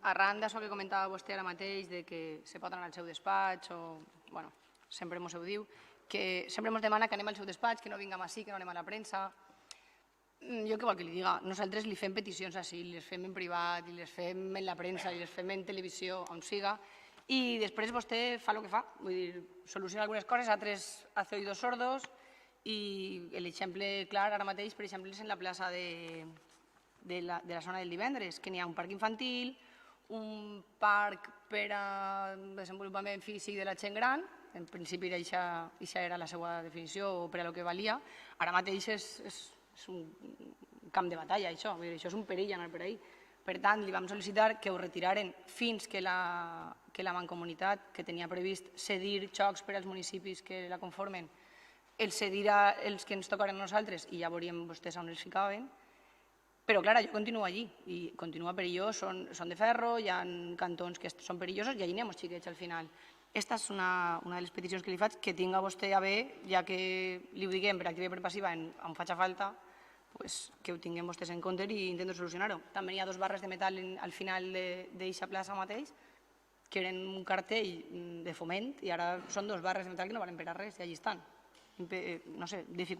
arran d'això que comentava vostè ara mateix, de que se pot anar al seu despatx, o, bueno, sempre mos ho diu, que sempre mos demana que anem al seu despatx, que no vinguem així, que no anem a la premsa. Jo què vol que li diga? Nosaltres li fem peticions així, les fem en privat, i les fem en la premsa, i les fem en televisió, on siga, i després vostè fa el que fa, vull dir, soluciona algunes coses, altres hace oídos sordos, i l'exemple clar ara mateix, per exemple, és en la plaça de la zona del divendres, que n'hi ha un parc infantil, un parc per a desenvolupament físic de la gent gran, en principi això era la seva definició o per a lo que valia, ara mateix és un camp de batalla, això és un perill anar per ahí. Per tant, li vam sol·licitar que ho retiraren fins que la Mancomunitat, que tenia previst cedir xocs per als municipis que la conformen, els cedirà els que ens tocaren a nosaltres i ja veuríem vostès on els ficaven. Però, clar, allò continua allí i continua perillós, són de ferro, hi ha cantons que són perillosos i allí anem els xiquets al final. Aquesta és una de les peticions que li faig, que tinga vostè a bé, ja que li ho diguem per activa i per passiva on faci falta, que ho tinguem vostès en compte i intento solucionar-ho. També hi ha 2 barres de metal al final d'aquesta plaça mateix, que eren un cartell de foment, i ara són 2 barres de metal que no valen per a res, i allí estan. No sé,